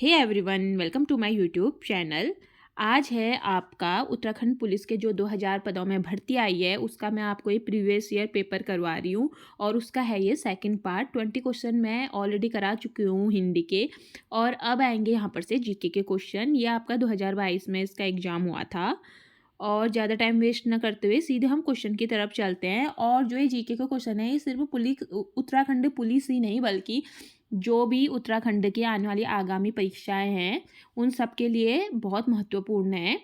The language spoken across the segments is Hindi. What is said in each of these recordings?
Hey everyone, welcome to my YouTube channel. आज है आपका उत्तराखंड पुलिस के जो 2000 पदों में भर्ती आई है उसका मैं आपको ये प्रीवियस ईयर पेपर करवा रही हूँ और उसका है ये सेकंड पार्ट। 20 क्वेश्चन मैं ऑलरेडी करा चुकी हूँ हिंदी के और अब आएंगे यहाँ पर से जीके के क्वेश्चन। ये आपका 2022 में इसका एग्ज़ाम हुआ था और ज़्यादा टाइम वेस्ट ना करते हुए सीधे हम क्वेश्चन की तरफ चलते हैं। और जो ये जीके का क्वेश्चन है ये सिर्फ उत्तराखंड पुलिस ही नहीं बल्कि जो भी उत्तराखंड की आने वाली आगामी परीक्षाएं हैं उन सब के लिए बहुत महत्वपूर्ण है।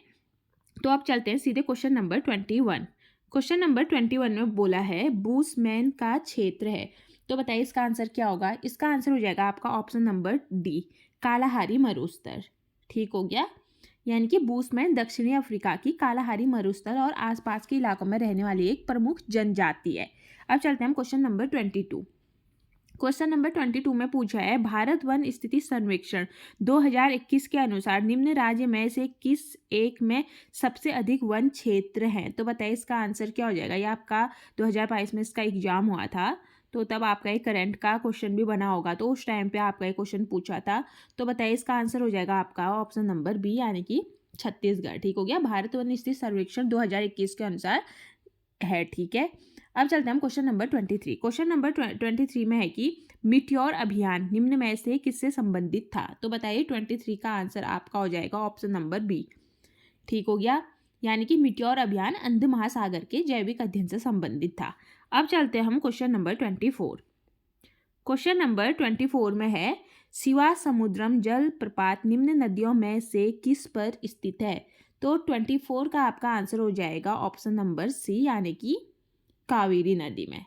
तो अब चलते हैं सीधे क्वेश्चन नंबर 21। क्वेश्चन नंबर 21 में बोला है बूसमैन का क्षेत्र है, तो बताइए इसका आंसर क्या होगा। इसका आंसर हो जाएगा आपका ऑप्शन नंबर डी, कालाहारी मरुस्थल। ठीक हो गया, यानी कि बूसमैन दक्षिणी अफ्रीका की कालाहारी मरुस्थल और आसपास के इलाकों में रहने वाली एक प्रमुख जनजाति है। अब चलते हैं हम क्वेश्चन नंबर 22। क्वेश्चन नंबर 22 में पूछा है भारत वन स्थिति सर्वेक्षण 2021 के अनुसार निम्न राज्य में से किस एक में सबसे अधिक वन क्षेत्र हैं। तो बताइए इसका आंसर क्या हो जाएगा। ये आपका 2022 में इसका एग्जाम हुआ था तो तब आपका एक करंट का क्वेश्चन भी बना होगा, तो उस टाइम पे आपका एक क्वेश्चन पूछा था। तो बताइए इसका आंसर हो जाएगा आपका ऑप्शन नंबर बी, यानी कि छत्तीसगढ़। ठीक हो गया, भारत वन स्थिति सर्वेक्षण 2021 के अनुसार है। ठीक है, अब चलते हैं हम क्वेश्चन नंबर 23। क्वेश्चन नंबर 23 में है कि मीटियोर अभियान निम्न में से किससे संबंधित था। तो बताइए 23 का आंसर आपका हो जाएगा ऑप्शन नंबर बी। ठीक हो गया, यानी कि मीटियोर अभियान अंध महासागर के जैविक अध्ययन से संबंधित था। अब चलते हैं हम क्वेश्चन नंबर 24। क्वेश्चन नंबर 24 में है शिवा समुद्रम जल प्रपात निम्न नदियों में से किस पर स्थित है। तो 24 का आपका आंसर हो जाएगा ऑप्शन नंबर सी, यानी कि कावेरी नदी में,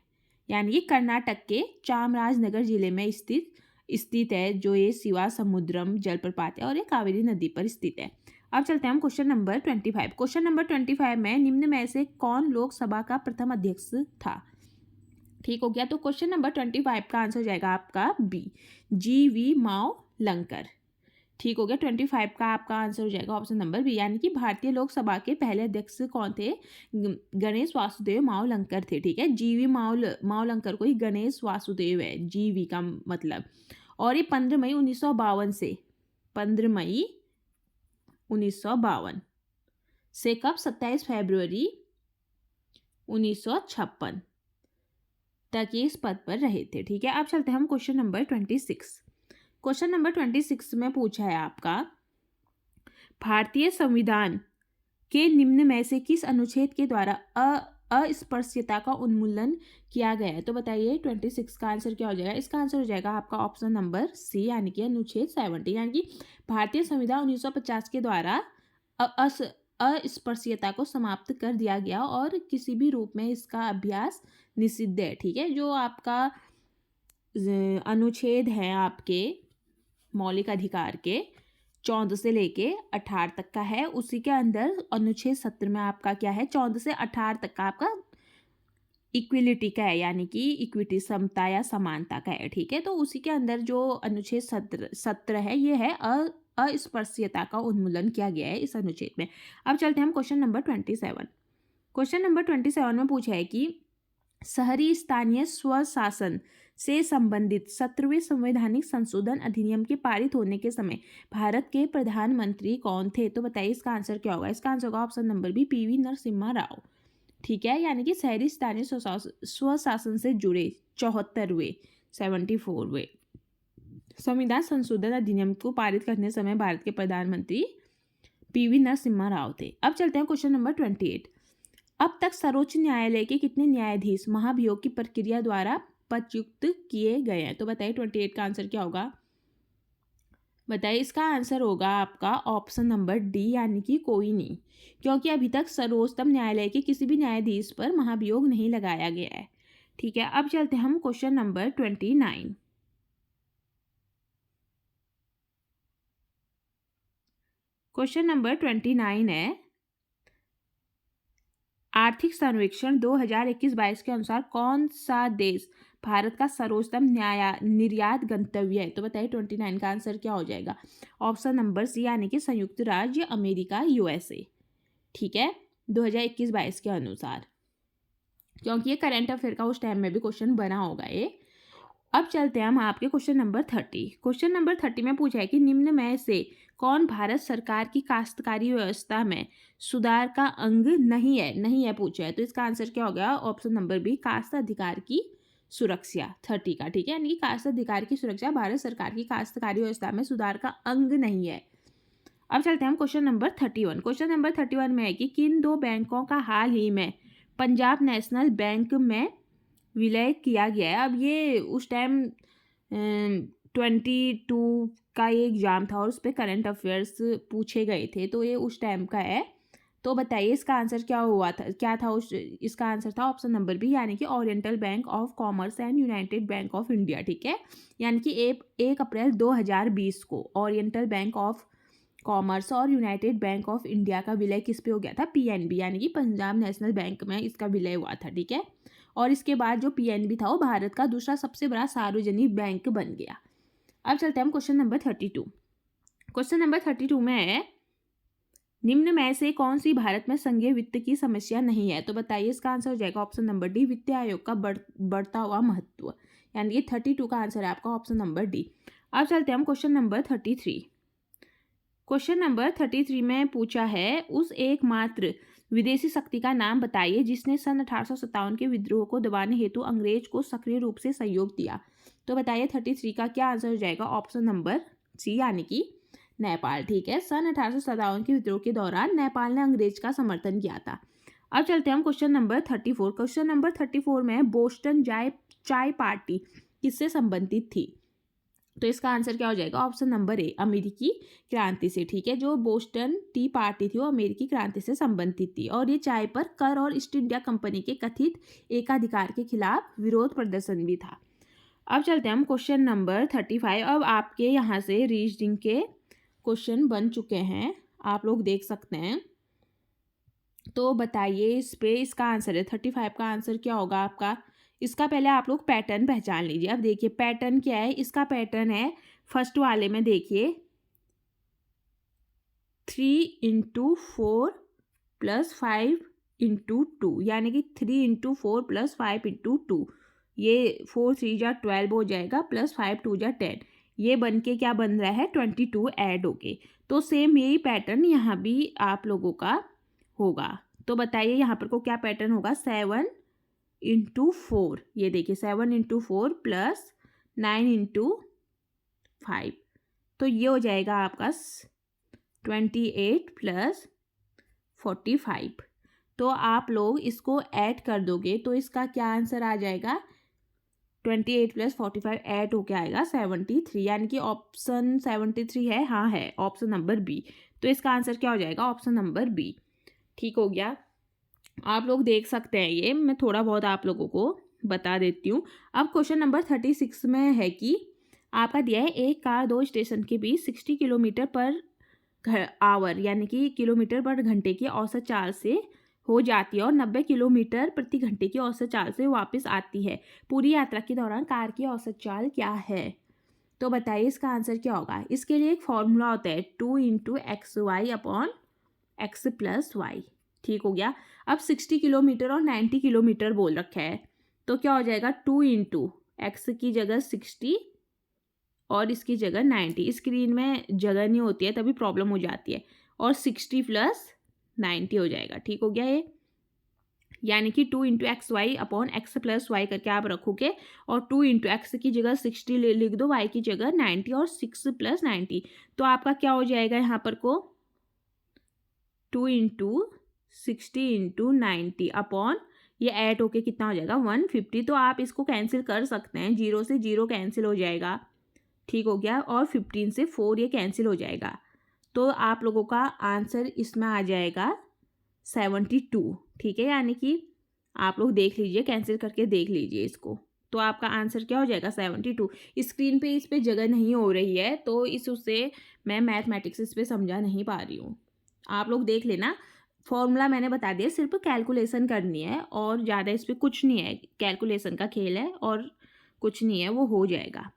यानी कि कर्नाटक के चामराजनगर जिले में स्थित है जो ये शिवा समुद्रम जलप्रपात है और ये कावेरी नदी पर स्थित है। अब चलते हैं हम क्वेश्चन नंबर 25। क्वेश्चन नंबर 25 में निम्न में से कौन लोकसभा का प्रथम अध्यक्ष था। ठीक हो गया, तो क्वेश्चन नंबर 25 का आंसर हो जाएगा आपका बी, जी.वी. मावलंकर। ठीक हो गया, 25 का आपका आंसर हो जाएगा ऑप्शन नंबर बी, यानी कि भारतीय लोकसभा के पहले अध्यक्ष कौन थे। गणेश वासुदेव मावलंकर थे। ठीक है, जी.वी. मावलंकर को ही गणेश वासुदेव है जी.वी. का मतलब। और ये 15 मई 1952 से 15 मई 1952 से कब 27 फरवरी 1956 तक ये इस पद पर रहे थे। ठीक है, अब चलते हैं हम क्वेश्चन नंबर 26। क्वेश्चन नंबर 26 में पूछा है आपका भारतीय संविधान के निम्न में से किस अनुच्छेद के द्वारा अस्पृश्यता का उन्मूलन किया गया है। तो बताइए 26 का आंसर क्या हो जाएगा। इसका आंसर हो जाएगा आपका ऑप्शन नंबर सी, यानी कि अनुच्छेद 70, यानी कि भारतीय संविधान 1950 के द्वारा अस्पृश्यता को समाप्त कर दिया गया और किसी भी रूप में इसका अभ्यास निषिद्ध है। ठीक है, जो आपका अनुच्छेद है आपके मौलिक अधिकार के 14 से लेके 18 तक का है, उसी के अंदर अनुच्छेद 17 में आपका क्या है 14 से 18 तक का आपका इक्विलिटी का है, यानी कि इक्विटी समता या समानता का है। ठीक है, तो उसी के अंदर जो अनुच्छेद 17 है ये है अस्पृश्यता का उन्मूलन किया गया है इस अनुच्छेद में। अब चलते हैं हम क्वेश्चन नंबर 27। क्वेश्चन नंबर 27 में पूछा है कि शहरी स्थानीय स्वशासन से संबंधित 17वें संवैधानिक संशोधन अधिनियम के पारित होने के समय भारत के प्रधानमंत्री कौन थे। तो बताइए इसका आंसर क्या होगा। इसका आंसर होगा option number B, PV Narasimha Rao. ठीक है, यानी कि शहरी स्थानीय स्वशासन से जुड़े 74वें संविधान संशोधन अधिनियम को पारित करने समय भारत के प्रधानमंत्री पीवी नरसिम्हा राव थे। अब चलते हैं क्वेश्चन नंबर 28। अब तक सर्वोच्च न्यायालय के कितने न्यायाधीश महाभियोग की प्रक्रिया द्वारा पदच्युत किए गए हैं। तो बताइए 28 का आंसर क्या होगा। बताइए इसका आंसर होगा आपका ऑप्शन नंबर डी, यानी कि कोई नहीं, क्योंकि अभी तक सर्वोच्चतम न्यायालय के किसी भी न्यायाधीश पर महाभियोग नहीं लगाया गया है। ठीक है, अब चलते हैं हम क्वेश्चन नंबर 29। क्वेश्चन नंबर 29 है आर्थिक सर्वेक्षण 2021-22 के अनुसार कौन सा देश भारत का सर्वोच्चतम निर्यात गंतव्य है। तो बताइए 29 का आंसर क्या हो जाएगा। ऑप्शन नंबर सी, यानी कि संयुक्त राज्य अमेरिका यूएसए। ठीक है, 2021-22 के अनुसार, क्योंकि ये करंट अफेयर का उस टाइम में भी क्वेश्चन बना होगा ये। अब चलते हैं हम आपके क्वेश्चन नंबर 30। क्वेश्चन नंबर 30 में पूछा है कि निम्न में से कौन भारत सरकार की काश्तकारी व्यवस्था में सुधार का अंग नहीं है पूछा है। तो इसका आंसर क्या हो गया? ऑप्शन नंबर बी, काश्त अधिकार की सुरक्षा। 30 का, ठीक है, यानी कि काश्त अधिकार की सुरक्षा भारत सरकार की काश्तकारी व्यवस्था में सुधार का अंग नहीं है। अब चलते हैं हम क्वेश्चन नंबर 31। क्वेश्चन नंबर 31 में है कि किन दो बैंकों का हाल ही में पंजाब नेशनल बैंक में विलय किया गया है। अब ये उस टाइम 22 का ये एग्ज़ाम था और उस पर करंट अफेयर्स पूछे गए थे, तो ये उस टाइम का है। तो बताइए इसका आंसर क्या हुआ था, क्या था इसका आंसर था ऑप्शन नंबर बी, यानी कि oriental bank of commerce and United bank of India, ठीक है। यानी कि 1 अप्रैल 2020 को ओरिएंटल बैंक ऑफ कॉमर्स और यूनाइटेड बैंक ऑफ इंडिया का विलय किस पे हो गया था? पीएनबी, यानी कि पंजाब नेशनल बैंक में इसका विलय हुआ था, ठीक है। और इसके बाद जो पीएनबी था वो भारत का दूसरा सबसे बड़ा सार्वजनिक बैंक बन गया। अब चलते हैं हम क्वेश्चन नंबर 32। क्वेश्चन नंबर 32 में है निम्न में से कौन सी भारत में संघीय वित्त की समस्या नहीं है। तो बताइए इसका आंसर हो जाएगा ऑप्शन नंबर डी, वित्त आयोग का बढ़ता हुआ महत्व, यानी कि 32 का आंसर है आपका ऑप्शन नंबर डी। अब चलते हैं हम क्वेश्चन नंबर 33। क्वेश्चन नंबर 33 में पूछा है उस एकमात्र विदेशी शक्ति का नाम बताइए जिसने सन 1857 के विद्रोह को दबाने हेतु अंग्रेज को सक्रिय रूप से सहयोग दिया। तो बताइए 33 का क्या आंसर हो जाएगा? ऑप्शन नंबर सी, यानी कि नेपाल, ठीक है। सन 1857 के विद्रोह के दौरान नेपाल ने अंग्रेज का समर्थन किया था। अब चलते हैं हम क्वेश्चन नंबर 34। क्वेश्चन नंबर 34 में बोस्टन चाय पार्टी किससे संबंधित थी। तो इसका आंसर क्या हो जाएगा? ऑप्शन नंबर ए, अमेरिकी क्रांति से, ठीक है। जो बोस्टन टी पार्टी थी वो अमेरिकी क्रांति से संबंधित थी और ये चाय पर कर और ईस्ट इंडिया कंपनी के कथित एकाधिकार के खिलाफ विरोध प्रदर्शन भी था। अब चलते हैं हम क्वेश्चन नंबर 35। अब आपके यहाँ से रीजनिंग के क्वेश्चन बन चुके हैं, आप लोग देख सकते हैं। तो बताइए इस पे इसका आंसर है 35 का आंसर क्या होगा आपका? इसका पहले आप लोग पैटर्न पहचान लीजिए। अब देखिए पैटर्न क्या है, इसका पैटर्न है फर्स्ट वाले में देखिए 3 × 4 + 5 × 2, यानी कि 3 × 4 + 5 × 2, ये 4 3 जा 12 हो जाएगा प्लस 5 2 जा 10, ये बन के क्या बन रहा है 22 ऐड हो के। तो सेम यही पैटर्न यहाँ भी आप लोगों का होगा। तो बताइए यहाँ पर को क्या पैटर्न होगा? 7 × 4, ये देखिए 7 × 4 + 9 × 5, तो ये हो जाएगा आपका 28 + 45। तो आप लोग इसको ऐड कर दोगे तो इसका क्या आंसर आ जाएगा? 28 + 45 ऐड होके आएगा 73, यानी कि ऑप्शन 73 है, हाँ है ऑप्शन नंबर बी। तो इसका आंसर क्या हो जाएगा? ऑप्शन नंबर बी, ठीक हो गया। आप लोग देख सकते हैं, ये मैं थोड़ा बहुत आप लोगों को बता देती हूँ। अब क्वेश्चन नंबर 36 में है कि आपका दिया है एक कार 2 स्टेशन के बीच 60 किलोमीटर पर आवर, यानी कि किलोमीटर पर घंटे की औसत चाल से हो जाती है और 90 किलोमीटर प्रति घंटे की औसत चाल से वापस आती है। पूरी यात्रा के दौरान कार की औसत चाल क्या है? तो बताइए इसका आंसर क्या होगा? इसके लिए एक फॉर्मूला होता है 2 × xy/x + y, ठीक हो गया। अब 60 किलोमीटर और 90 किलोमीटर बोल रखा है, तो क्या हो जाएगा 2 × x की जगह 60 और इसकी जगह 90। स्क्रीन में जगह नहीं होती है तभी प्रॉब्लम हो जाती है, और 60 + 90 हो जाएगा, ठीक हो गया ये। यानी कि 2 × xy/x + y करके आप रखोगे और 2 × x की जगह 60 लिख दो, y की जगह 90 और 6 + 90, तो आपका क्या हो जाएगा यहाँ पर को 2 × 60 × 90 अपॉन ये ऐड होके कितना हो जाएगा 150। तो आप इसको कैंसिल कर सकते हैं, 0 से 0 कैंसिल हो जाएगा, ठीक हो गया, और 15 से 4 ये कैंसिल हो जाएगा। तो आप लोगों का आंसर इसमें आ जाएगा 72, ठीक है। यानी कि आप लोग देख लीजिए, कैंसिल करके देख लीजिए इसको, तो आपका आंसर क्या हो जाएगा 72। स्क्रीन पे इस पे जगह नहीं हो रही है तो इस उससे मैं मैथमेटिक्स इस पे समझा नहीं पा रही हूँ, आप लोग देख लेना। फॉर्मूला मैंने बता दिया, सिर्फ कैलकुलेशन करनी है और ज़्यादा इस पर कुछ नहीं है, कैलकुलेशन का खेल है और कुछ नहीं है, वो हो जाएगा।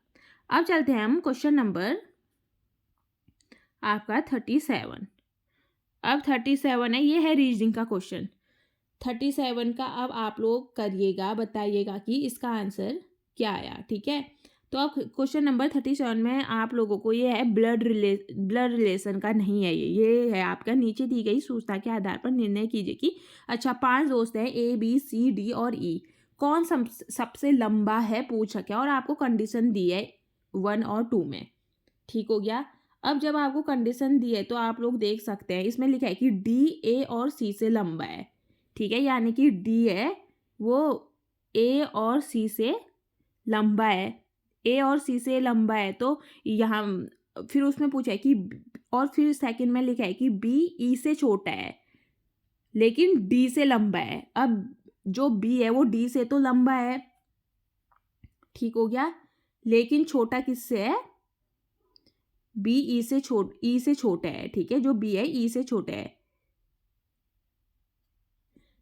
अब चलते हैं हम क्वेश्चन नंबर आपका 37। अब 37 है, ये है रीजनिंग का क्वेश्चन 37 का। अब आप लोग करिएगा, बताइएगा कि इसका आंसर क्या आया, ठीक है। तो अब क्वेश्चन नंबर 37 में आप लोगों को ये है ब्लड रिलेशन का नहीं है, ये है आपका नीचे दी गई सूचना के आधार पर निर्णय कीजिए कि अच्छा 5 दोस्त हैं A B C D और E, कौन सबसे लंबा है पूछ सके, और आपको कंडीशन दी है 1 और 2 में, ठीक हो गया। अब जब आपको कंडीशन दी है तो आप लोग देख सकते हैं इसमें लिखा है कि D A और C से लंबा है, ठीक है, यानी कि D है वो A और C से लंबा है, A और C से लंबा है, तो यहाँ फिर उसमें पूछा है कि और फिर सेकंड में लिखा है कि B E से छोटा है लेकिन D से लंबा है। अब जो B है वो D से तो लंबा है, ठीक हो गया, लेकिन छोटा किससे है, B E से छोटा है, ठीक है, जो B है E से छोटा है,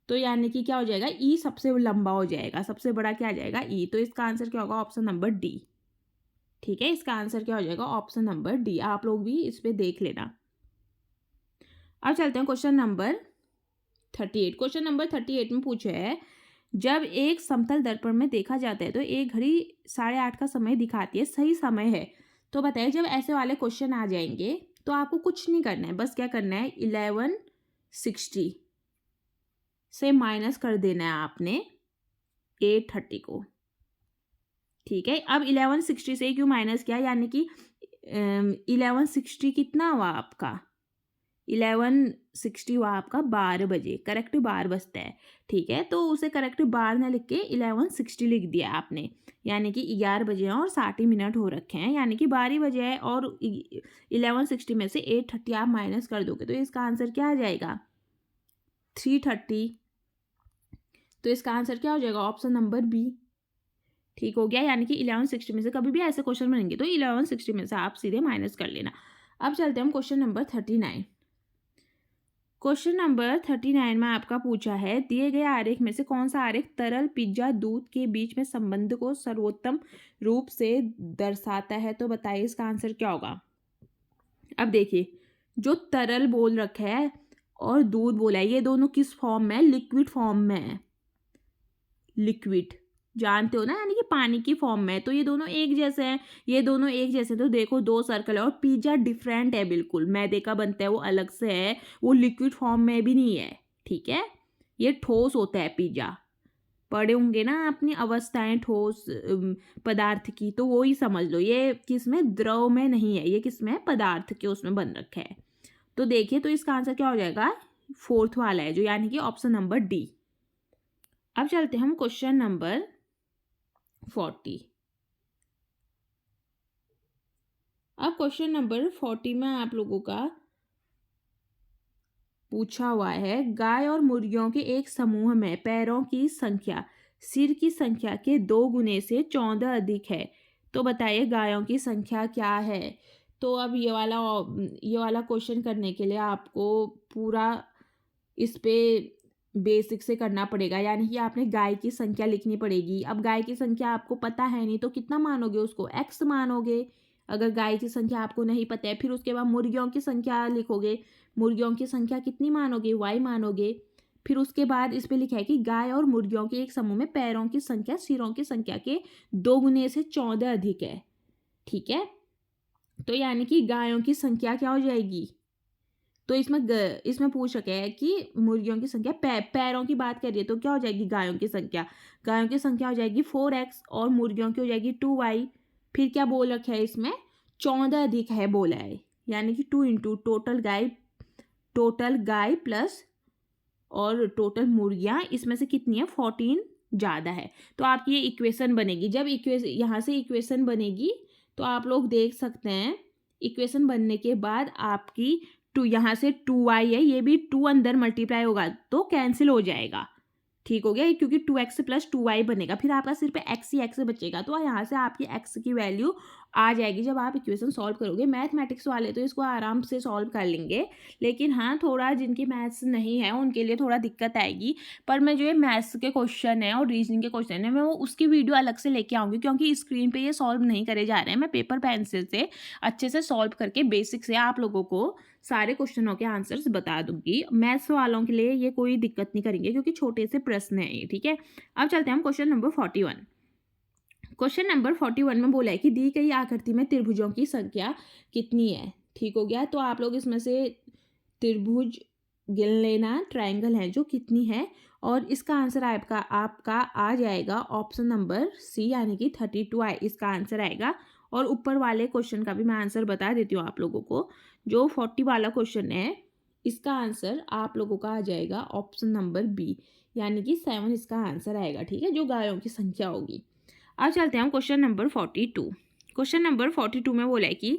तो यानी कि क्या हो जाएगा, E सबसे लंबा हो जाएगा, सबसे बड़ा क्या आ जाएगा E, तो इसका आंसर क्या होगा, ऑप्शन नंबर डी, ठीक है, इसका आंसर क्या हो जाएगा, ऑप्शन नंबर डी। आप लोग भी इस पे देख लेना। अब चलते हैं क्वेश्चन नंबर 38। क्वेश्चन नंबर 38 में पूछा है जब एक समतल दर्पण में देखा जाता है तो एक घड़ी 8:30 का समय दिखाती है, सही समय है, तो बताइए जब ऐसे वाले क्वेश्चन आ जाएंगे तो आपको कुछ नहीं करना है, बस क्या करना है 1160 से माइनस कर देना है आपने 830 को, ठीक है। अब 1160 से क्यों माइनस किया, यानी कि 1160 कितना हुआ आपका, 1160 हुआ आपका 12 बजे, करेक्ट 12 बजता है, ठीक है, तो उसे करेक्ट 12 ना लिख के 1160 लिख दिया आपने, यानी कि 11 बजे हैं और 60 मिनट हो रखे हैं, यानी कि 12 बजे है, और 1160 में से 830 आप माइनस कर दोगे तो इसका आंसर क्या आ जाएगा 330, तो इसका आंसर क्या हो जाएगा, ऑप्शन नंबर बी, ठीक हो गया। यानी कि 1160 में से कभी भी ऐसे क्वेश्चन बनेंगे तो 1160 में से आप सीधे माइनस कर लेना। अब चलते हैं हम क्वेश्चन नंबर 39। क्वेश्चन नंबर 39 में आपका पूछा है दिए गए आरेख में से कौन सा आरेख तरल पिज्जा दूध के बीच में संबंध को सर्वोत्तम रूप से दर्शाता है, तो बताइए इसका आंसर क्या होगा। अब देखिए जो तरल बोल रखा है और दूध बोला है, ये दोनों किस फॉर्म में है, लिक्विड फॉर्म में है, लिक्विड जानते हो ना, यानी कि पानी की फॉर्म में है, तो ये दोनों एक जैसे हैं, ये दोनों एक जैसे, तो देखो 2 सर्कल है, और पिज्जा डिफरेंट है, बिल्कुल मैदे का बनता है, वो अलग से है, वो लिक्विड फॉर्म में भी नहीं है, ठीक है, ये ठोस होता है पिज्जा, पढ़े होंगे ना अपनी अवस्थाएं ठोस पदार्थ की, तो वो ही समझ लो, ये किसमें द्रव में नहीं है, ये किसमें पदार्थ के उसमें बन रखा है, तो देखिए तो इसका आंसर क्या हो जाएगा 4th वाला है जो, यानी कि ऑप्शन नंबर डी। अब चलते हैं हम क्वेश्चन नंबर 40। अब क्वेश्चन नंबर 40 में आप लोगों का पूछा हुआ है गाय और मुर्गियों के एक समूह में पैरों की संख्या सिर की संख्या के 2 गुने से 14 अधिक है, तो बताइए गायों की संख्या क्या है। तो अब ये वाला क्वेश्चन करने के लिए आपको पूरा इस पे बेसिक से करना पड़ेगा, यानी कि आपने गाय की संख्या लिखनी पड़ेगी। अब गाय की संख्या आपको पता है नहीं तो कितना मानोगे उसको, x मानोगे, अगर गाय की संख्या आपको नहीं पता है। फिर उसके बाद मुर्गियों की संख्या लिखोगे, मुर्गियों की संख्या कितनी मानोगे, y मानोगे। फिर उसके बाद इस पे लिखा है कि गाय और मुर्गियों के एक समूह में पैरों की संख्या सिरों की संख्या के 2 गुने से 14 अधिक है, ठीक है, तो यानी कि गायों की संख्या क्या हो जाएगी, तो इसमें पूछ रखे हैं कि मुर्गियों की संख्या पैरों की बात करिए तो क्या हो जाएगी, गायों की संख्या हो जाएगी 4x और मुर्गियों की हो जाएगी 2y। फिर क्या बोल रखा है इसमें 14 अधिक है बोला है, यानी कि 2 इंटू टोटल गाय प्लस और टोटल मुर्गियाँ, इसमें से कितनी है 14 ज़्यादा है, तो आपकी ये इक्वेशन बनेगी। जब यहाँ से इक्वेशन बनेगी तो आप लोग देख सकते हैं इक्वेशन बनने के बाद आपकी 2 यहाँ से 2y है, ये भी 2 अंदर मल्टीप्लाई होगा तो कैंसिल हो जाएगा, ठीक हो गया, क्योंकि 2x प्लस 2y बनेगा, फिर आपका सिर्फ x ही x बचेगा, तो यहाँ से आपकी x की वैल्यू आ जाएगी जब आप इक्वेशन सॉल्व करोगे। मैथमेटिक्स वाले तो इसको आराम से सॉल्व कर लेंगे, लेकिन हाँ थोड़ा जिनकी मैथ्स नहीं है उनके लिए थोड़ा दिक्कत आएगी, पर मैं जो ये मैथ्स के क्वेश्चन है और रीजनिंग के क्वेश्चन है मैं वो उसकी वीडियो अलग से लेके आऊँगी, क्योंकि स्क्रीन पर ये सॉल्व नहीं करे जा रहे हैं, मैं पेपर पेंसिल से अच्छे से सॉल्व करके बेसिक से आप लोगों को सारे क्वेश्चनों के आंसर्स बता दूंगी। मैथ्स वालों के लिए ये कोई दिक्कत नहीं करेंगे क्योंकि छोटे से प्रश्न है ये, ठीक है। अब चलते हैं हम क्वेश्चन नंबर 41। क्वेश्चन नंबर 41 में बोला है कि दी गई आकृति में त्रिभुजों की संख्या कितनी है। ठीक हो गया। तो आप लोग इसमें से त्रिभुज गिन लेना, ट्रायंगल है जो कितनी है, और इसका आंसर आपका आ जाएगा ऑप्शन नंबर सी यानी कि 32 इसका आंसर आएगा। और ऊपर वाले क्वेश्चन का भी मैं आंसर बता देती हूँ आप लोगों को। जो 40 वाला क्वेश्चन है इसका आंसर आप लोगों का आ जाएगा ऑप्शन नंबर बी यानी कि 7 इसका आंसर आएगा। ठीक है, जो गायों की संख्या होगी। अब चलते हैं क्वेश्चन नंबर 42। क्वेश्चन नंबर 42 में बोला है कि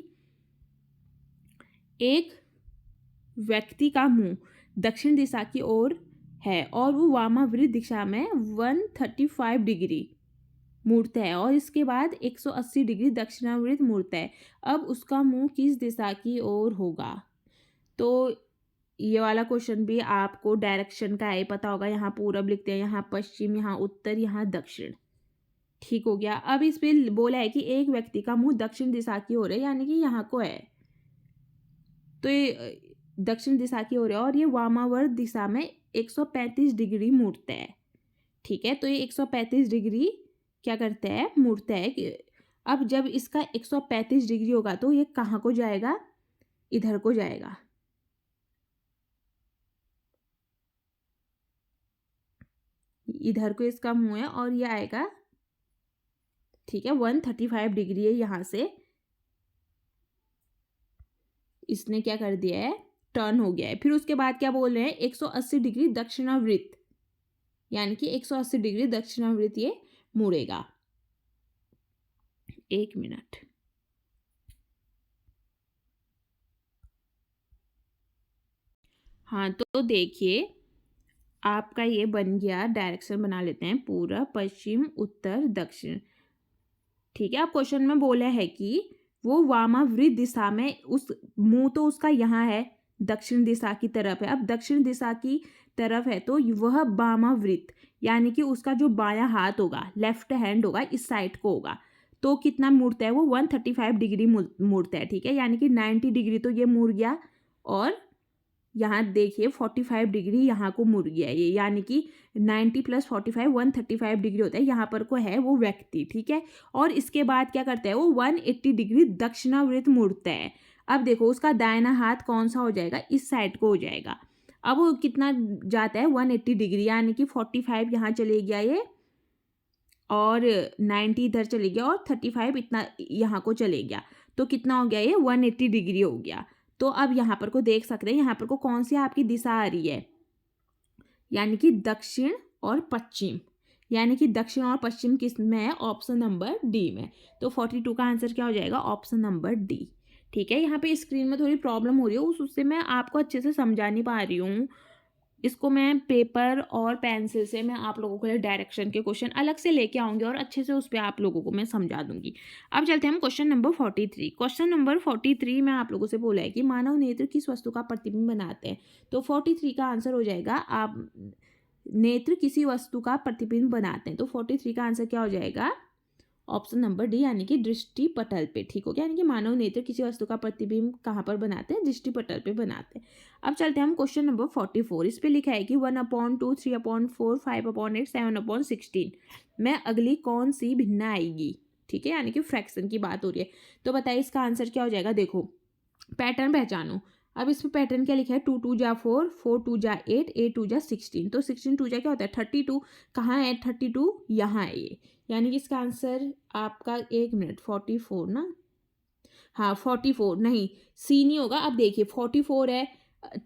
एक व्यक्ति का मुंह दक्षिण दिशा की ओर है और वो वामावृत दिशा में 135 डिग्री मुड़ता है और इसके बाद 180 डिग्री दक्षिणावृत मुड़ता है। अब उसका मुंह किस दिशा की ओर होगा। तो ये वाला क्वेश्चन भी आपको डायरेक्शन का ही पता होगा। यहाँ पूरब लिखते हैं, यहाँ पश्चिम, यहाँ उत्तर, यहाँ दक्षिण। ठीक हो गया। अब इस पे बोला है कि एक व्यक्ति का मुंह दक्षिण दिशा की ओर है यानी कि यहाँ को है, तो ये दक्षिण दिशा की ओर है और ये वामावर्त दिशा में 135 डिग्री मुड़ता है। ठीक है, तो ये 135 डिग्री क्या करता है, मुड़ता है। अब जब इसका 135 डिग्री होगा तो ये कहाँ को जाएगा, इधर को जाएगा। इधर को इसका मुंह है और ये आएगा, ठीक है, 135 डिग्री है, यहाँ से इसने क्या कर दिया है, टर्न हो गया है। फिर उसके बाद क्या बोल रहे हैं, 180 डिग्री दक्षिणावृत यानी कि 180 डिग्री दक्षिणावृत ये मुड़ेगा। एक मिनट, हाँ तो देखिए आपका ये बन गया। डायरेक्शन बना लेते हैं, पूरब, पश्चिम, उत्तर, दक्षिण। ठीक है, अब क्वेश्चन में बोला है कि वो वामावृत दिशा में, उस मुंह तो उसका यहाँ है, दक्षिण दिशा की तरफ है। अब दक्षिण दिशा की तरफ है तो वह वामावृत यानी कि उसका जो बायां हाथ होगा, लेफ्ट हैंड होगा, इस साइड को होगा। तो कितना मुड़ता है वो, 135 डिग्री मुड़ता है। ठीक है, यानी कि 90 डिग्री तो ये मुड़ गया और यहाँ देखिए 45 डिग्री यहाँ को मुड़ गया ये, यानी कि 90 + 45 135 डिग्री होता है। यहाँ पर को है वो व्यक्ति। ठीक है, और इसके बाद क्या करता है वो 180 डिग्री दक्षिणावृत मुड़ता है। अब देखो उसका दाहिना हाथ कौन सा हो जाएगा, इस साइड को हो जाएगा। अब वो कितना जाता है, 180 डिग्री यानी कि 45 यहाँ चले गया ये, और 90 इधर चले गया, और 35 इतना यहाँ को चले गया। तो कितना हो गया ये, 180 डिग्री हो गया। तो अब यहाँ पर को देख सकते हैं, यहाँ पर को कौन सी आपकी दिशा आ रही है, यानी कि दक्षिण और पश्चिम। यानी कि दक्षिण और पश्चिम किस में है, ऑप्शन नंबर डी में। तो 42 का आंसर क्या हो जाएगा, ऑप्शन नंबर डी। ठीक है, यहाँ पे स्क्रीन में थोड़ी प्रॉब्लम हो रही है, उससे मैं आपको अच्छे से समझा नहीं पा रही हूँ। इसको मैं पेपर और पेंसिल से मैं आप लोगों के लिए डायरेक्शन के क्वेश्चन अलग से लेके आऊँगी और अच्छे से उस पर आप लोगों को मैं समझा दूंगी। अब चलते हैं हम क्वेश्चन नंबर 43। क्वेश्चन नंबर 43 में आप लोगों से बोला है कि मानव नेत्र किस वस्तु का प्रतिबिंब बनाते हैं। तो 43 का आंसर हो जाएगा, आप नेत्र किसी वस्तु का प्रतिबिंब बनाते हैं। तो 43 का आंसर क्या हो जाएगा, ऑप्शन नंबर डी यानी कि दृष्टि पटल पे। ठीक हो गया, यानी कि मानव नेत्र किसी वस्तु का प्रतिबिंब कहाँ पर बनाते हैं, दृष्टि पटल पे बनाते हैं। अब चलते हैं हम क्वेश्चन नंबर 44। इस पे लिखा है कि 1/2, 3/4, 5/8, 7/16 में अगली कौन सी भिन्ना आएगी। ठीक है, यानी कि फ्रैक्शन की बात हो रही है। तो बताइए इसका आंसर क्या हो जाएगा। देखो पैटर्न पहचानो। अब इस पे पैटर्न क्या लिखा है, 2 2 जा 4, 4 2 जा 8, 8 2 जा 16। तो 16 2 जा क्या होता है, 32। कहाँ है 32, यहाँ है ये, यानी कि इसका आंसर आपका, एक मिनट, 44 ना, हाँ 44 नहीं, सी नहीं होगा। अब देखिए 44 है,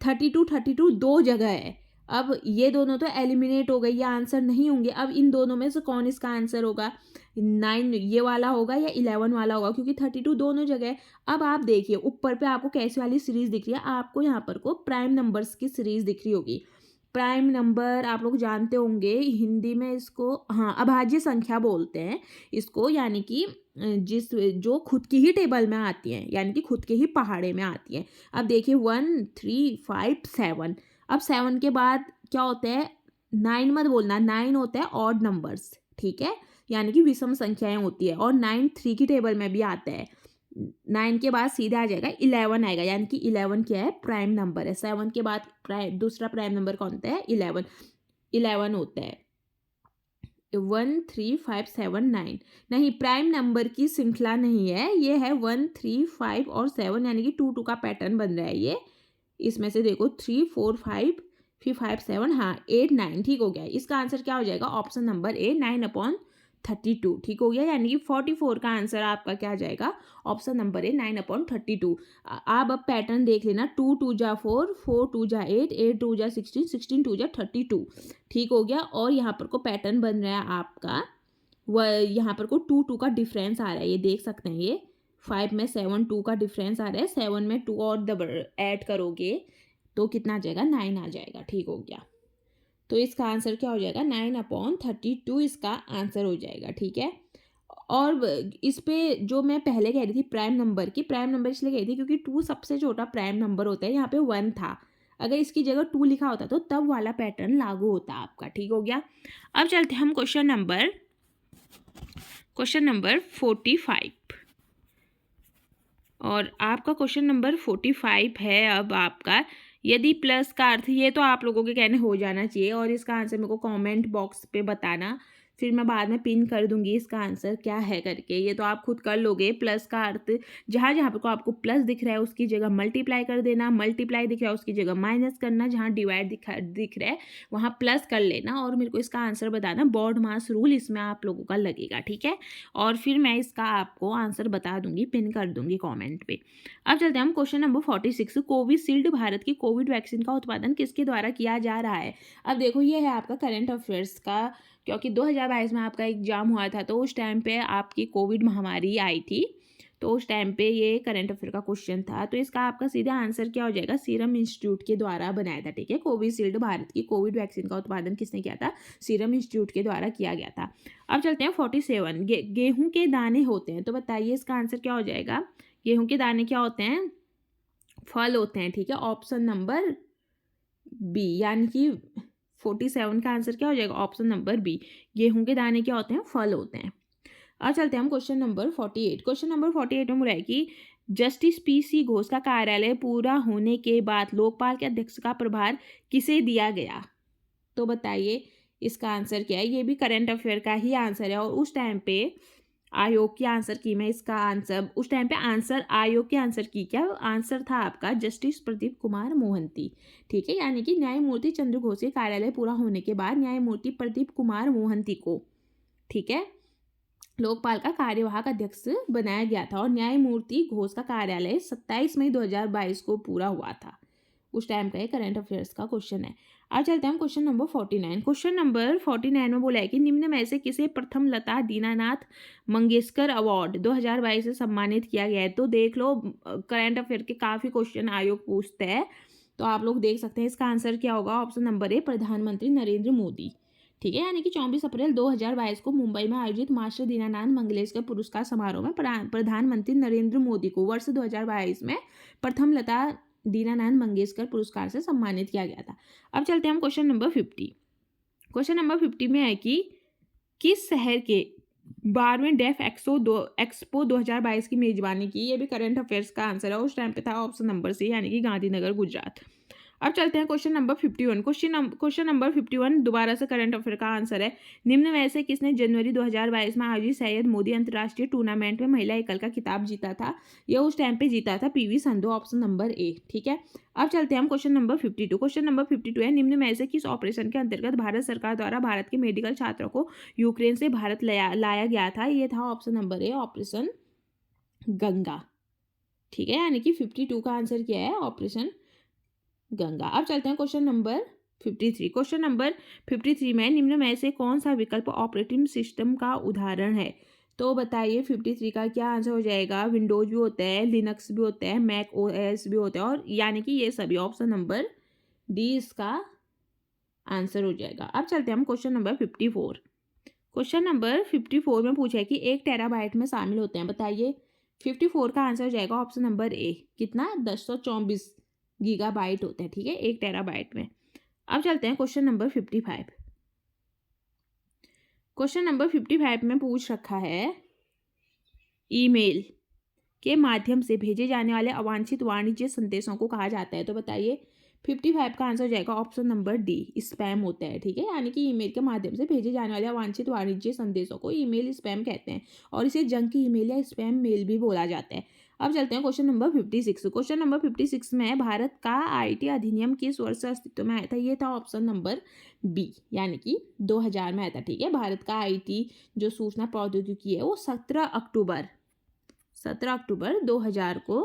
32 दो जगह है। अब ये दोनों तो एलिमिनेट हो गए, ये आंसर नहीं होंगे। अब इन दोनों में से कौन इसका आंसर होगा, 9 ये वाला होगा या 11 वाला होगा, क्योंकि 32 दोनों जगह है। अब आप देखिए ऊपर पे आपको कैसी वाली सीरीज दिख रही है, आपको यहाँ पर को प्राइम नंबर्स की सीरीज दिख रही होगी। प्राइम नंबर आप लोग जानते होंगे, हिंदी में इसको हाँ अभाज्य संख्या बोलते हैं इसको, यानी कि जो खुद की ही टेबल में आती हैं, यानी कि खुद के ही पहाड़े में आती हैं। अब देखिए 1 3 5 7। अब 7 के बाद क्या होता है, 9 मत बोलना, 9 होता है ऑड नंबर्स। ठीक है, यानी कि विषम संख्याएं होती है, और 9 3 की टेबल में भी आता है। 9 के बाद सीधा आ जाएगा 11 आएगा, यानी कि 11 क्या है, प्राइम नंबर है। 7 के बाद दूसरा प्राइम नंबर कौन होता है, 11 होता है। 13579 नहीं, प्राइम नंबर की श्रृंखला नहीं है, ये है 1 3 5 और 7, यानी कि 2 2 का पैटर्न बन रहा है ये। इसमें से देखो 3 4 5 फिर 5 7, हाँ 8 9, ठीक हो गया। इसका आंसर क्या हो जाएगा? ऑप्शन नंबर ए 9/32, ठीक हो गया। यानी कि 44 का आंसर आपका क्या आ जाएगा? Option number A 9/32। आप अब पैटर्न देख लेना, 2 2 जा 4, 4 2 जा 8, 8 2 जा 16, 16 2 जा 32, ठीक हो गया। और यहाँ पर को पैटर्न बन रहा है आपका, यहाँ पर को 2 2 का डिफरेंस आ रहा है, ये देख सकते हैं। ये 5 में 7 2 का डिफरेंस आ रहा है, 7 में 2 और डबल ऐड करोगे तो कितना आ जाएगा? 9 आ जाएगा, ठीक हो गया। तो इसका आंसर क्या हो जाएगा? 9/32 इसका आंसर हो जाएगा, ठीक है। और इस पे जो मैं पहले कह रही थी प्राइम नंबर की, प्राइम नंबर इसलिए कह रही थी क्योंकि 2 सबसे छोटा प्राइम नंबर होता है, यहाँ पे 1 था। अगर इसकी जगह 2 लिखा होता तो तब वाला पैटर्न लागू होता आपका, ठीक हो गया। अब चलते हैं हम क्वेश्चन नंबर 45, और आपका क्वेश्चन नंबर 45 है अब आपका, यदि प्लस का अर्थ, ये तो आप लोगों के कहने हो जाना चाहिए, और इसका आंसर मेरे को कमेंट बॉक्स पे बताना, फिर मैं बाद में पिन कर दूंगी इसका आंसर क्या है करके। ये तो आप खुद कर लोगे। प्लस का अर्थ जहाँ जहाँ पर को आपको प्लस दिख रहा है उसकी जगह मल्टीप्लाई कर देना, मल्टीप्लाई दिख रहा है उसकी जगह माइनस करना, जहाँ डिवाइड दिख रहा है वहाँ प्लस कर लेना, और मेरे को इसका आंसर बताना। बोर्ड मास रूल इसमें आप लोगों का लगेगा, ठीक है। और फिर मैं इसका आपको आंसर बता दूंगी, पिन कर दूंगी कॉमेंट पे। अब चलते हैं हम क्वेश्चन नंबर 46। कोविशील्ड भारत की कोविड वैक्सीन का उत्पादन किसके द्वारा किया जा रहा है? अब देखो ये है आपका करंट अफेयर्स का, क्योंकि 2022 में आपका एग्जाम हुआ था तो उस टाइम पे आपकी कोविड महामारी आई थी, तो उस टाइम पे ये करंट अफेयर का क्वेश्चन था। तो इसका आपका सीधा आंसर क्या हो जाएगा? सीरम इंस्टीट्यूट के द्वारा बनाया था, ठीक है। कोविशील्ड भारत की कोविड वैक्सीन का उत्पादन किसने किया था? सीरम इंस्टीट्यूट के द्वारा किया गया था। अब चलते हैं 47। गेहूं के दाने होते हैं, तो बताइए इसका आंसर क्या हो जाएगा? गेहूं के दाने क्या होते हैं? फल होते हैं, ठीक है। ऑप्शन नंबर बी, यानी कि 47 का आंसर क्या हो जाएगा? ऑप्शन नंबर बी, गेहूं के दाने क्या होते हैं? फल होते हैं। अब चलते हैं हम क्वेश्चन नंबर 48। क्वेश्चन नंबर 48 में बोला है कि जस्टिस पी.सी. घोष का कार्यालय पूरा होने के बाद लोकपाल के अध्यक्ष का प्रभार किसे दिया गया? तो बताइए इसका आंसर क्या है? ये भी करंट अफेयर का ही आंसर है, और उस टाइम पे आयोग के आंसर की मैं इसका आंसर, उस टाइम पे आंसर आयोग के आंसर की क्या आंसर था आपका? जस्टिस प्रदीप कुमार मोहंती, ठीक है। यानी कि न्यायमूर्ति चंद्र घोष के कार्यालय पूरा होने के बाद न्यायमूर्ति प्रदीप कुमार मोहंती को, ठीक है, लोकपाल का कार्यवाहक अध्यक्ष बनाया गया था, और न्यायमूर्ति घोष का कार्यालय 27 मई 2022 को पूरा हुआ था। उस टाइम का ये करंट अफेयर्स का क्वेश्चन है। अब चलते हैं क्वेश्चन नंबर 49। क्वेश्चन नंबर 49 में बोला है कि निम्न में से किसे प्रथम लता दीनानाथ मंगेशकर अवार्ड 2022 से सम्मानित किया गया है? तो देख लो, करंट अफेयर के काफ़ी क्वेश्चन आयोग पूछते हैं, तो आप लोग देख सकते हैं इसका आंसर क्या होगा। ऑप्शन नंबर ए, प्रधानमंत्री नरेंद्र मोदी, ठीक है। यानी कि 24 अप्रैल 2022 को मुंबई में आयोजित मास्टर दीनानाथ मंगेशकर पुरस्कार समारोह में प्रधानमंत्री नरेंद्र मोदी को वर्ष 2022 में प्रथम लता दीनानाथ मंगेशकर पुरस्कार से सम्मानित किया गया था। अब चलते हैं हम क्वेश्चन नंबर 50। क्वेश्चन नंबर 50 में है कि किस शहर के 12वें डेफ एक्सपो 2022 की मेजबानी की? ये भी करंट अफेयर्स का आंसर है, उस टाइम पे था ऑप्शन नंबर सी, यानी कि गांधीनगर, गुजरात। अब चलते हैं क्वेश्चन नंबर 51। क्वेश्चन नंबर 51 दोबारा से करंट अफेयर का आंसर है। निम्न में से किसने जनवरी 2022 में आयोजित सैयद मोदी अंतर्राष्ट्रीय टूर्नामेंट में महिला एकल का खिताब जीता था? यह उस टाइम पे जीता था PV Sandhu, option number A, ठीक है। अब चलते हैं हम क्वेश्चन नंबर 52। क्वेश्चन नंबर 52 है, निम्न में से किस ऑपरेशन के अंतर्गत भारत सरकार द्वारा भारत के मेडिकल छात्रों को यूक्रेन से भारत लाया गया था? ये था option number A, operation Ganga, ठीक है। यानी कि 52 का आंसर क्या है? ऑपरेशन गंगा। अब चलते हैं क्वेश्चन नंबर 53। क्वेश्चन नंबर 53 में निम्न में से कौन सा विकल्प ऑपरेटिंग सिस्टम का उदाहरण है? तो बताइए 53 का क्या आंसर हो जाएगा? विंडोज भी होता है, लिनक्स भी होता है, मैक ओएस भी होता है, और यानी कि ये सभी, ऑप्शन नंबर डी इसका आंसर हो जाएगा। अब चलते हैं हम क्वेश्चन नंबर 54। क्वेश्चन नंबर 54 में पूछा है कि 1 टेराबाइट में शामिल होते हैं, बताइए 54 का आंसर हो जाएगा ऑप्शन नंबर ए, कितना? 1024 गीगाबाइट होते हैं, ठीक है, 1 टेराबाइट में। अब चलते हैं क्वेश्चन नंबर 55। क्वेश्चन नंबर 55 में पूछ रखा है ईमेल के माध्यम से भेजे जाने वाले अवांछित वाणिज्य संदेशों को कहा जाता है? तो बताइए 55 का आंसर हो जाएगा ऑप्शन नंबर डी, स्पैम होता है, ठीक है। यानी कि ईमेल के माध्यम से भेजे जाने वाले अवांछित वाणिज्यिक संदेशों को ईमेल स्पैम कहते हैं और इसे जंक ईमेल या स्पैम मेल भी बोला जाता है। अब चलते हैं क्वेश्चन नंबर 56। क्वेश्चन नंबर 56 में भारत का आईटी अधिनियम किस वर्ष से अस्तित्व में आया था? ये था ऑप्शन नंबर बी, यानी कि 2000 में आया था, ठीक है। भारत का आईटी जो सूचना प्रौद्योगिकी है वो 17 अक्टूबर 2000 को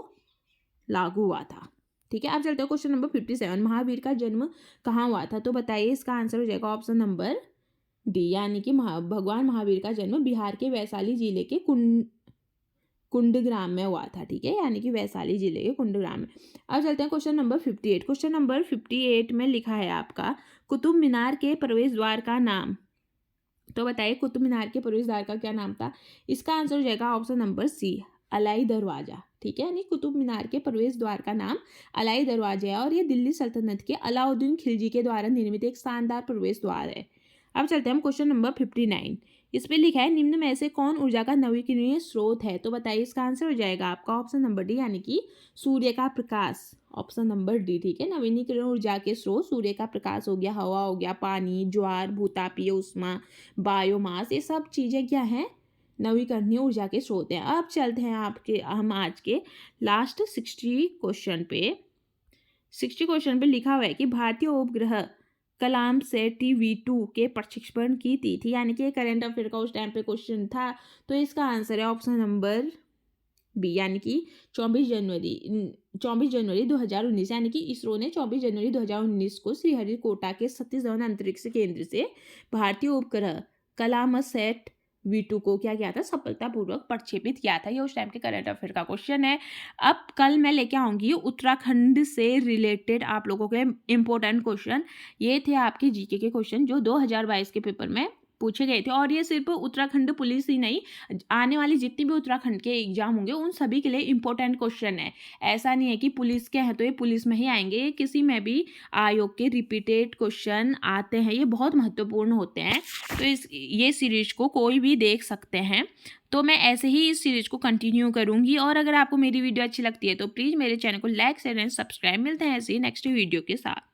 लागू हुआ था, ठीक है। अब चलते हैं क्वेश्चन नंबर 57। महावीर का जन्म कहाँ हुआ था? तो बताइए, इसका आंसर हो जाएगा ऑप्शन नंबर डी, यानी कि भगवान महावीर का जन्म बिहार के वैशाली जिले के कुंडग्राम में हुआ था, ठीक है। यानी कि वैशाली जिले के कुंडग्राम में। अब चलते हैं क्वेश्चन नंबर 58। क्वेश्चन नंबर 58 में लिखा है आपका कुतुब मीनार के प्रवेश द्वार का नाम। तो बताइए कुतुब मीनार के प्रवेश द्वार का क्या नाम था? इसका आंसर हो जाएगा ऑप्शन नंबर सी, अलाई दरवाजा, ठीक है। यानी कुतुब मीनार के प्रवेश द्वार का नाम अलाई दरवाजा है और ये दिल्ली सल्तनत के अलाउद्दीन खिलजी के द्वारा निर्मित एक शानदार प्रवेश द्वार है। अब चलते हैं हम क्वेश्चन नंबर 59। इस पे लिखा है निम्न में से कौन ऊर्जा का नवीकरणीय स्रोत है? तो बताइए, इसका आंसर हो जाएगा आपका ऑप्शन नंबर डी, यानी कि सूर्य का प्रकाश, ऑप्शन नंबर डी, ठीक है। नवीनीकरण ऊर्जा के स्रोत सूर्य का प्रकाश हो गया, हवा हो गया, पानी, ज्वार, भूतापीय ऊष्मा, बायोमास, ये सब चीज़ें क्या हैं? नवीकरणीय ऊर्जा के स्रोत हैं। अब चलते हैं हम आज के लास्ट 60 क्वेश्चन पे। 60 क्वेश्चन पे लिखा हुआ है कि भारतीय उपग्रह कलाम सेट TV2 के प्रक्षेपण की तिथि, यानी कि करंट अफेयर का उस टाइम पे क्वेश्चन था, तो इसका आंसर है ऑप्शन नंबर बी, यानी कि 24 जनवरी 2019, यानी कि इसरो ने 24 जनवरी 2019 को श्रीहरिकोटा के सतीश धवन अंतरिक्ष केंद्र से भारतीय उपग्रह कलाम सेट V2 को क्या किया था? सफलतापूर्वक प्रक्षेपित किया था। ये उस टाइम के करंट अफेयर का क्वेश्चन है। अब कल मैं लेके आऊंगी उत्तराखंड से रिलेटेड आप लोगों के इम्पोर्टेंट क्वेश्चन। ये थे आपके जीके के क्वेश्चन जो 2022 के पेपर में पूछे गए थे, और ये सिर्फ उत्तराखंड पुलिस ही नहीं, आने वाली जितनी भी उत्तराखंड के एग्जाम होंगे उन सभी के लिए इंपॉर्टेंट क्वेश्चन है। ऐसा नहीं है कि पुलिस के हैं तो ये पुलिस में ही आएंगे, ये किसी में भी आयोग के रिपीटेड क्वेश्चन आते हैं, ये बहुत महत्वपूर्ण होते हैं। तो ये सीरीज को कोई भी देख सकते हैं। तो मैं ऐसे ही इस सीरीज को कंटिन्यू करूंगी, और अगर आपको मेरी वीडियो अच्छी लगती है तो प्लीज़ मेरे चैनल को लाइक शेयर एंड सब्सक्राइब। मिलते हैं ऐसे ही नेक्स्ट वीडियो के साथ।